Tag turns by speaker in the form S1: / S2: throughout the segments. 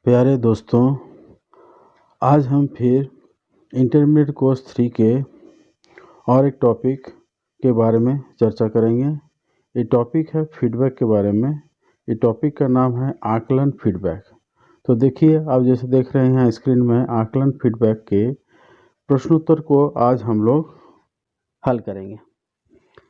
S1: प्यारे दोस्तों, आज हम फिर इंटरमीडिएट कोर्स 3 के और एक टॉपिक के बारे में चर्चा करेंगे। ये टॉपिक है फीडबैक के बारे में। ये टॉपिक का नाम है आकलन फीडबैक। तो देखिए, आप जैसे देख रहे हैं स्क्रीन में, आकलन फीडबैक के प्रश्नोत्तर को आज हम लोग हल करेंगे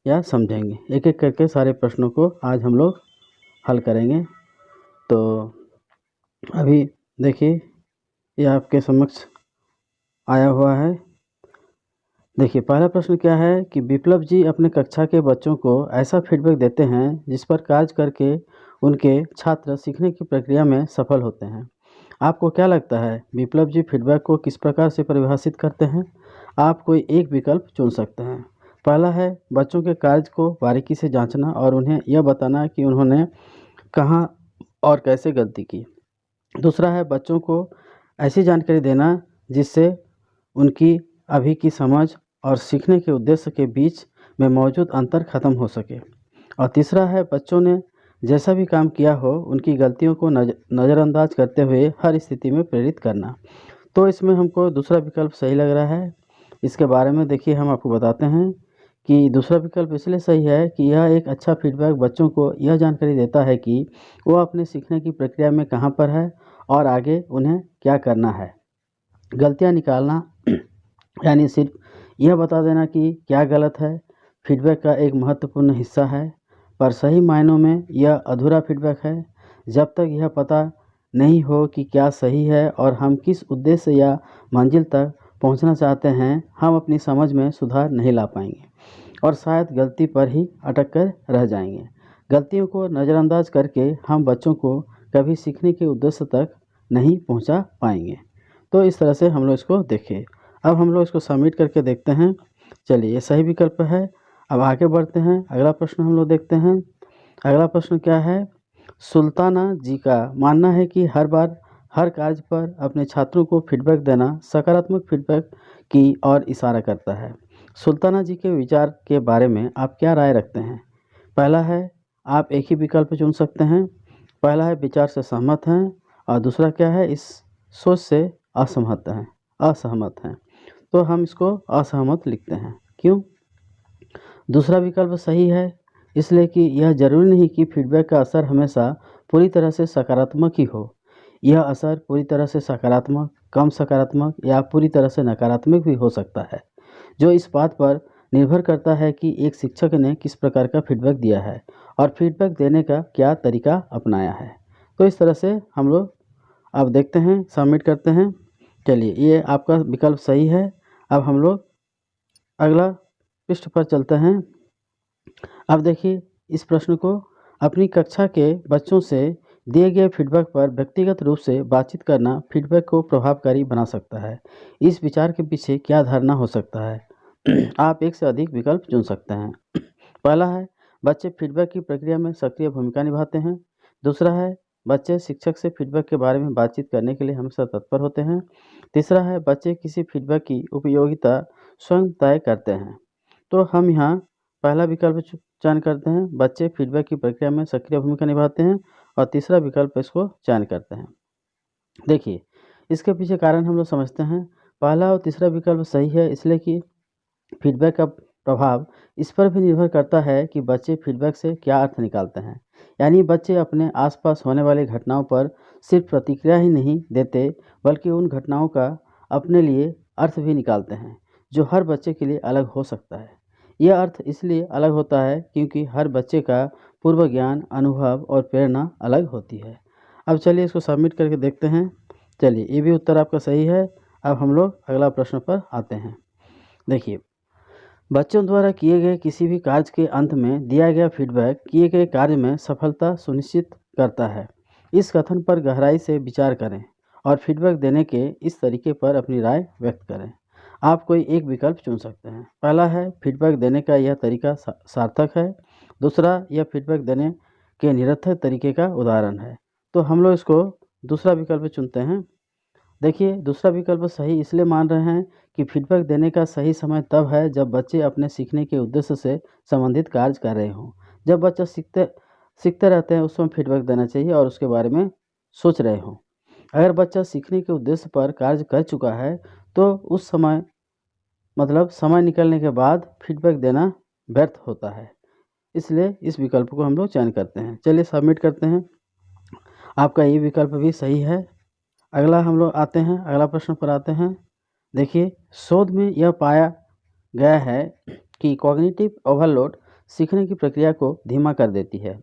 S1: या समझेंगे। एक एक करके सारे प्रश्नों को आज हम लोग हल करेंगे। तो अभी देखिए, यह आपके समक्ष आया हुआ है। देखिए, पहला प्रश्न क्या है कि विप्लव जी अपने कक्षा के बच्चों को ऐसा फीडबैक देते हैं जिस पर कार्य करके उनके छात्र सीखने की प्रक्रिया में सफल होते हैं। आपको क्या लगता है, विप्लव जी फीडबैक को किस प्रकार से परिभाषित करते हैं? आप कोई एक विकल्प चुन सकते हैं। पहला है बच्चों के कार्य को बारीकी से जांचना और उन्हें यह बताना कि उन्होंने कहाँ और कैसे गलती की। दूसरा है बच्चों को ऐसी जानकारी देना जिससे उनकी अभी की समझ और सीखने के उद्देश्य के बीच में मौजूद अंतर खत्म हो सके। और तीसरा है बच्चों ने जैसा भी काम किया हो उनकी गलतियों को नज़रअंदाज करते हुए हर स्थिति में प्रेरित करना। तो इसमें हमको दूसरा विकल्प सही लग रहा है। इसके बारे में देखिए, हम आपको बताते हैं कि दूसरा विकल्प इसलिए सही है कि यह एक अच्छा फीडबैक बच्चों को यह जानकारी देता है कि वो अपने सीखने की प्रक्रिया में कहाँ पर है और आगे उन्हें क्या करना है। गलतियाँ निकालना यानी सिर्फ यह बता देना कि क्या गलत है, फीडबैक का एक महत्वपूर्ण हिस्सा है, पर सही मायनों में यह अधूरा फीडबैक है। जब तक यह पता नहीं हो कि क्या सही है और हम किस उद्देश्य या मंजिल तक पहुंचना चाहते हैं, हम अपनी समझ में सुधार नहीं ला पाएंगे और शायद गलती पर ही अटक कर रह जाएंगे। गलतियों को नज़रअंदाज करके हम बच्चों को कभी सीखने के उद्देश्य तक नहीं पहुंचा पाएंगे। तो इस तरह से हम लोग इसको देखें। अब हम लोग इसको सबमिट करके देखते हैं। चलिए, ये सही विकल्प है। अब आगे बढ़ते हैं, अगला प्रश्न हम लोग देखते हैं। अगला प्रश्न क्या है? सुल्ताना जी का मानना है कि हर बार हर कार्य पर अपने छात्रों को फीडबैक देना सकारात्मक फीडबैक की ओर इशारा करता है। सुल्ताना जी के विचार के बारे में आप क्या राय रखते हैं? पहला है, आप एक ही विकल्प चुन सकते हैं। पहला है विचार से सहमत हैं और दूसरा क्या है, इस सोच से असहमत हैं। तो हम इसको असहमत लिखते हैं। क्यों? दूसरा विकल्प सही है इसलिए कि यह जरूरी नहीं कि फीडबैक का असर हमेशा पूरी तरह से सकारात्मक ही हो। यह असर पूरी तरह से सकारात्मक, कम सकारात्मक या पूरी तरह से नकारात्मक भी हो सकता है, जो इस बात पर निर्भर करता है कि एक शिक्षक ने किस प्रकार का फीडबैक दिया है और फीडबैक देने का क्या तरीका अपनाया है। तो इस तरह से हम लोग अब देखते हैं, सबमिट करते हैं। चलिए, ये आपका विकल्प सही है। अब हम लोग अगला पृष्ठ पर चलते हैं। अब देखिए, इस प्रश्न को अपनी कक्षा के बच्चों से दिए गए फीडबैक पर व्यक्तिगत रूप से बातचीत करना फीडबैक को प्रभावकारी बना सकता है। इस विचार के पीछे क्या धारणा हो सकता है? आप एक से अधिक विकल्प चुन सकते हैं। पहला है, बच्चे फीडबैक की प्रक्रिया में सक्रिय भूमिका निभाते हैं। दूसरा है, बच्चे शिक्षक से फीडबैक के बारे में बातचीत करने के लिए हमेशा तत्पर होते हैं। तीसरा है, बच्चे किसी फीडबैक की उपयोगिता स्वयं तय करते हैं। तो हम यहाँ पहला विकल्प चयन करते हैं, बच्चे फीडबैक की प्रक्रिया में सक्रिय भूमिका निभाते हैं, और तीसरा विकल्प इसको चयन करते हैं। देखिए, इसके पीछे कारण हम लोग समझते हैं। पहला और तीसरा विकल्प सही है इसलिए कि फीडबैक का प्रभाव इस पर भी निर्भर करता है कि बच्चे फीडबैक से क्या अर्थ निकालते हैं। यानी बच्चे अपने आसपास होने वाली घटनाओं पर सिर्फ प्रतिक्रिया ही नहीं देते, बल्कि उन घटनाओं का अपने लिए अर्थ भी निकालते हैं, जो हर बच्चे के लिए अलग हो सकता है। यह अर्थ इसलिए अलग होता है क्योंकि हर बच्चे का पूर्व ज्ञान, अनुभव और प्रेरणा अलग होती है। अब चलिए इसको सबमिट करके देखते हैं। चलिए, ये भी उत्तर आपका सही है। अब हम लोग अगला प्रश्न पर आते हैं। देखिए, बच्चों द्वारा किए गए किसी भी कार्य के अंत में दिया गया फीडबैक किए गए कार्य में सफलता सुनिश्चित करता है। इस कथन पर गहराई से विचार करें और फीडबैक देने के इस तरीके पर अपनी राय व्यक्त करें। आप कोई एक विकल्प चुन सकते हैं। पहला है, फीडबैक देने का यह तरीका सार्थक है। दूसरा, यह फीडबैक देने के निरर्थक तरीके का उदाहरण है। तो हम लोग इसको दूसरा विकल्प चुनते हैं। देखिए, दूसरा विकल्प सही इसलिए मान रहे हैं कि फीडबैक देने का सही समय तब है जब बच्चे अपने सीखने के उद्देश्य से संबंधित कार्य कर रहे हों। जब बच्चा सीखते सीखते रहते हैं, उस समय फीडबैक देना चाहिए और उसके बारे में सोच रहे हों। अगर बच्चा सीखने के उद्देश्य पर कार्य कर चुका है तो उस समय समय निकलने के बाद फीडबैक देना व्यर्थ होता है, इसलिए इस विकल्प को हम लोग चयन करते हैं। चलिए सबमिट करते हैं। आपका ये विकल्प भी सही है। अगला हम लोग आते हैं, अगला प्रश्न पर आते हैं। देखिए, शोध में यह पाया गया है कि कॉग्निटिव ओवरलोड सीखने की प्रक्रिया को धीमा कर देती है।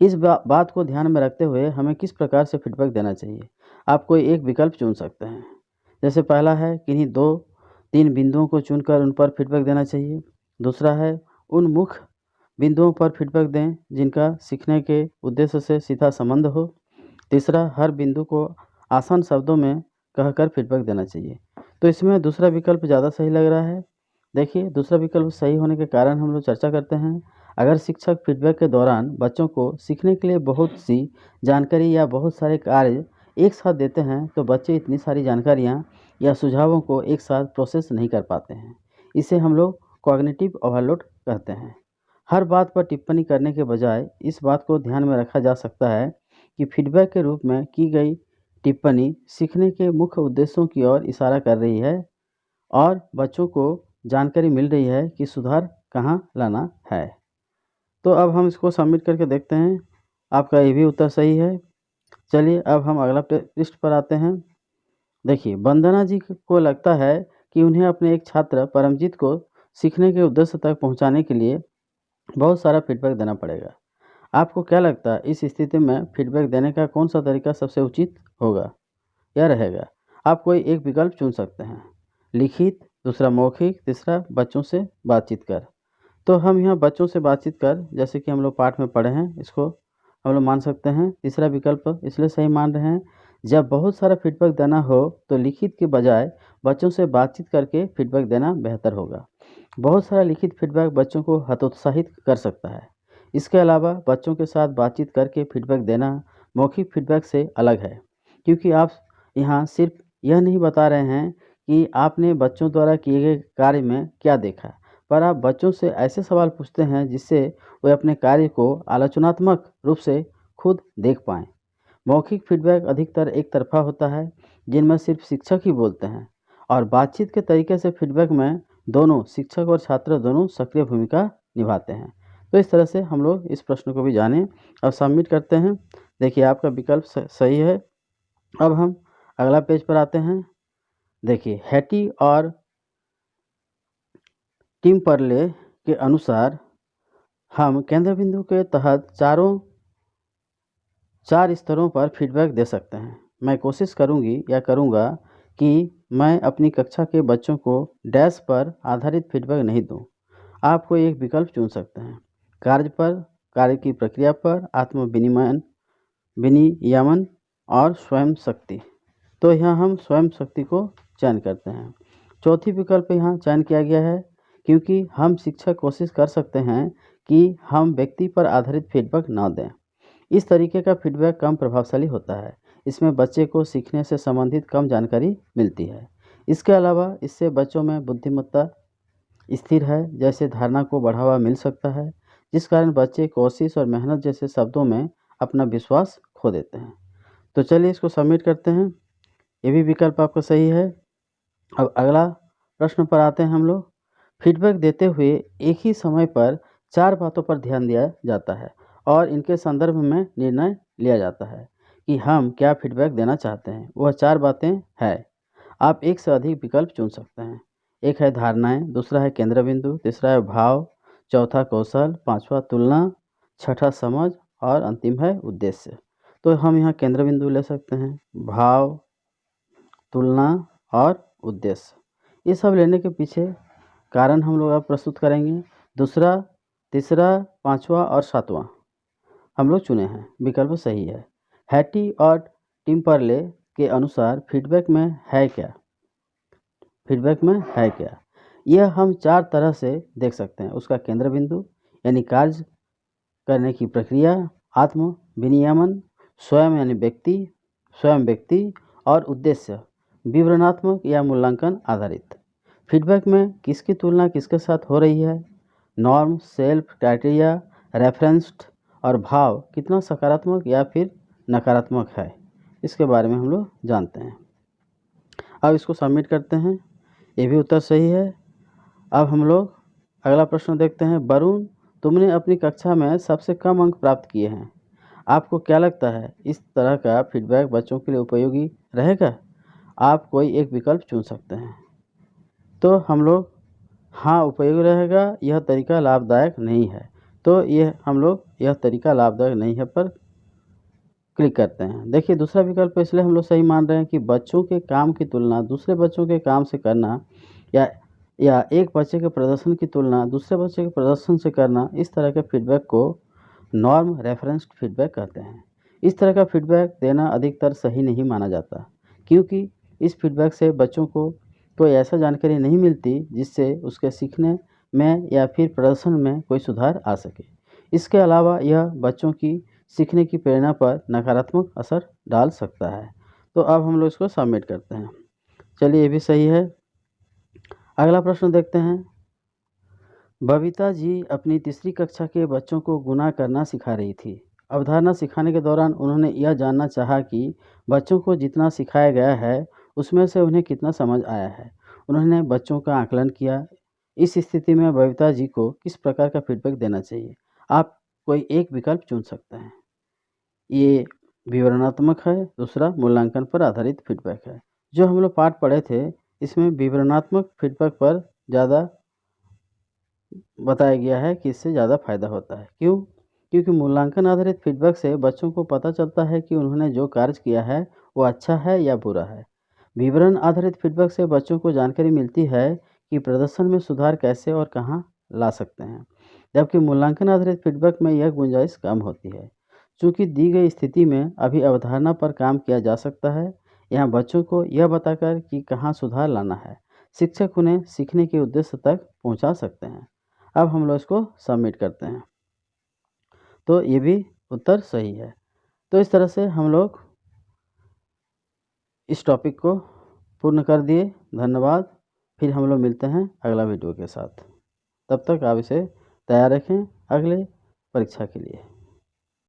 S1: इस बात को ध्यान में रखते हुए हमें किस प्रकार से फीडबैक देना चाहिए? आप कोई एक विकल्प चुन सकते हैं। जैसे पहला है किन्हीं 2-3 बिंदुओं को चुनकर उन पर फीडबैक देना चाहिए। दूसरा है उन मुख्य बिंदुओं पर फीडबैक दें जिनका सीखने के उद्देश्य से सीधा संबंध हो। तीसरा, हर बिंदु को आसान शब्दों में कहकर फीडबैक देना चाहिए। तो इसमें दूसरा विकल्प ज़्यादा सही लग रहा है। देखिए, दूसरा विकल्प सही होने के कारण हम लोग चर्चा करते हैं। अगर शिक्षक फीडबैक के दौरान बच्चों को सीखने के लिए बहुत सी जानकारी या बहुत सारे कार्य एक साथ देते हैं तो बच्चे इतनी सारी जानकारियाँ या सुझावों को एक साथ प्रोसेस नहीं कर पाते हैं। इसे हम लोग कॉग्निटिव ओवरलोड कहते हैं। हर बात पर टिप्पणी करने के बजाय इस बात को ध्यान में रखा जा सकता है कि फीडबैक के रूप में की गई टिप्पणी सीखने के मुख्य उद्देश्यों की ओर इशारा कर रही है और बच्चों को जानकारी मिल रही है कि सुधार कहाँ लाना है। तो अब हम इसको सबमिट करके देखते हैं। आपका ये भी उत्तर सही है। चलिए अब हम अगला पृष्ठ पर आते हैं। देखिए, वंदना जी को लगता है कि उन्हें अपने एक छात्र परमजीत को सीखने के उद्देश्य तक पहुंचाने के लिए बहुत सारा फीडबैक देना पड़ेगा। आपको क्या लगता है इस स्थिति में फीडबैक देने का कौन सा तरीका सबसे उचित होगा या रहेगा? आप कोई एक विकल्प चुन सकते हैं। लिखित, दूसरा मौखिक, तीसरा बच्चों से बातचीत कर। तो हम यहाँ बच्चों से बातचीत कर, जैसे कि हम लोग पाठ में पढ़े हैं, इसको हम लोग मान सकते हैं। तीसरा विकल्प इसलिए सही मान रहे हैं, जब बहुत सारा फीडबैक देना हो तो लिखित के बजाय बच्चों से बातचीत करके फीडबैक देना बेहतर होगा। बहुत सारा लिखित फीडबैक बच्चों को हतोत्साहित कर सकता है। इसके अलावा बच्चों के साथ बातचीत करके फीडबैक देना मौखिक फीडबैक से अलग है, क्योंकि आप यहाँ सिर्फ यह नहीं बता रहे हैं कि आपने बच्चों द्वारा किए गए कार्य में क्या देखा, पर आप बच्चों से ऐसे सवाल पूछते हैं जिससे वे अपने कार्य को आलोचनात्मक रूप से खुद देख पाएँ। मौखिक फीडबैक अधिकतर एक तरफा होता है, जिनमें सिर्फ शिक्षक ही बोलते हैं, और बातचीत के तरीके से फीडबैक में दोनों शिक्षक और छात्र दोनों सक्रिय भूमिका निभाते हैं। तो इस तरह से हम लोग इस प्रश्न को भी जानें और सबमिट करते हैं। देखिए, आपका विकल्प सही है। अब हम अगला पेज पर आते हैं। देखिए, हैटी और टिम परले के अनुसार हम केंद्र बिंदु के तहत चार स्तरों पर फीडबैक दे सकते हैं। मैं कोशिश करूंगा कि मैं अपनी कक्षा के बच्चों को डैश पर आधारित फीडबैक नहीं दूं। आप कोई एक विकल्प चुन सकते हैं। कार्य पर, कार्य की प्रक्रिया पर, आत्म विनियमन और स्वयं शक्ति। तो यहाँ हम स्वयं शक्ति को चयन करते हैं। चौथी विकल्प यहाँ चयन किया गया है क्योंकि हम शिक्षक कोशिश कर सकते हैं कि हम व्यक्ति पर आधारित फीडबैक न दें। इस तरीके का फीडबैक कम प्रभावशाली होता है। इसमें बच्चे को सीखने से संबंधित कम जानकारी मिलती है। इसके अलावा इससे बच्चों में बुद्धिमत्ता स्थिर है जैसे धारणा को बढ़ावा मिल सकता है, जिस कारण बच्चे कोशिश और मेहनत जैसे शब्दों में अपना विश्वास खो देते हैं। तो चलिए इसको सबमिट करते हैं। ये भी विकल्प आपका सही है। अब अगला प्रश्न पर आते हैं हम लोग। फीडबैक देते हुए एक ही समय पर 4 बातों पर ध्यान दिया जाता है और इनके संदर्भ में निर्णय लिया जाता है कि हम क्या फीडबैक देना चाहते हैं। वह 4 बातें हैं। आप एक से अधिक विकल्प चुन सकते हैं। एक है धारणाएं, दूसरा है केंद्र बिंदु, तीसरा है भाव, चौथा कौशल, पांचवा तुलना, छठा समझ और अंतिम है उद्देश्य। तो हम यहाँ केंद्र बिंदु ले सकते हैं, भाव, तुलना और उद्देश्य। ये सब लेने के पीछे कारण हम लोग अब प्रस्तुत करेंगे। दूसरा, तीसरा, पांचवा और सातवां हम लोग चुने हैं, विकल्प सही है। हैटी और टिम्परले के अनुसार फीडबैक में है क्या? फीडबैक में है क्या? यह हम 4 तरह से देख सकते हैं। उसका केंद्र बिंदु यानी कार्य करने की प्रक्रिया, आत्म विनियमन, स्वयं व्यक्ति और उद्देश्य विवरणात्मक या मूल्यांकन आधारित। फीडबैक में किसकी तुलना किसके साथ हो रही है, नॉर्म, सेल्फ, क्राइटेरिया, रेफरेंस्ड और भाव कितना सकारात्मक या फिर नकारात्मक है। इसके बारे में हम लोग जानते हैं। अब इसको सबमिट करते हैं, ये भी उत्तर सही है। अब हम लोग अगला प्रश्न देखते हैं। वरुण, तुमने अपनी कक्षा में सबसे कम अंक प्राप्त किए हैं, आपको क्या लगता है इस तरह का फीडबैक बच्चों के लिए उपयोगी रहेगा? आप कोई एक विकल्प चुन सकते हैं। तो हम लोग हाँ उपयोगी रहेगा, यह तरीका लाभदायक नहीं है, तो ये हम लोग यह तरीका लाभदायक नहीं है पर क्लिक करते हैं। देखिए दूसरा विकल्प इसलिए हम लोग सही मान रहे हैं कि बच्चों के काम की तुलना दूसरे बच्चों के काम से करना या एक बच्चे के प्रदर्शन की तुलना दूसरे बच्चे के प्रदर्शन से करना, इस तरह के फीडबैक को नॉर्म रेफरेंस्ड फीडबैक कहते हैं। इस तरह का फीडबैक देना अधिकतर सही नहीं माना जाता, क्योंकि इस फीडबैक से बच्चों को कोई ऐसा जानकारी नहीं मिलती जिससे उसके सीखने में या फिर प्रदर्शन में कोई सुधार आ सके। इसके अलावा यह बच्चों की सीखने की प्रेरणा पर नकारात्मक असर डाल सकता है। तो अब हम लोग इसको सबमिट करते हैं। चलिए ये भी सही है। अगला प्रश्न देखते हैं। बबीता जी अपनी तीसरी कक्षा के बच्चों को गुणा करना सिखा रही थी। अवधारणा सिखाने के दौरान उन्होंने यह जानना चाहा कि बच्चों को जितना सिखाया गया है उसमें से उन्हें कितना समझ आया है। उन्होंने बच्चों का आकलन किया। इस स्थिति में बबीता जी को किस प्रकार का फीडबैक देना चाहिए? आप कोई एक विकल्प चुन सकते हैं। ये विवरणात्मक है, दूसरा मूल्यांकन पर आधारित फीडबैक है। जो हम लोग पाठ पढ़े थे इसमें विवरणात्मक फीडबैक पर ज़्यादा बताया गया है कि इससे ज़्यादा फायदा होता है। क्यों? क्योंकि मूल्यांकन आधारित फीडबैक से बच्चों को पता चलता है कि उन्होंने जो कार्य किया है वो अच्छा है या बुरा है। विवरण आधारित फीडबैक से बच्चों को जानकारी मिलती है कि प्रदर्शन में सुधार कैसे और कहाँ ला सकते हैं, जबकि मूल्यांकन आधारित फीडबैक में यह गुंजाइश कम होती है। चूँकि दी गई स्थिति में अभी अवधारणा पर काम किया जा सकता है, यहाँ बच्चों को यह बताकर कि कहाँ सुधार लाना है, शिक्षक उन्हें सीखने के उद्देश्य तक पहुँचा सकते हैं। अब हम लोग इसको सबमिट करते हैं, तो ये भी उत्तर सही है। तो इस तरह से हम लोग इस टॉपिक को पूर्ण कर दिए। धन्यवाद। फिर हम लोग मिलते हैं अगला वीडियो के साथ। तब तक आप इसे तैयार रखें अगले परीक्षा के लिए।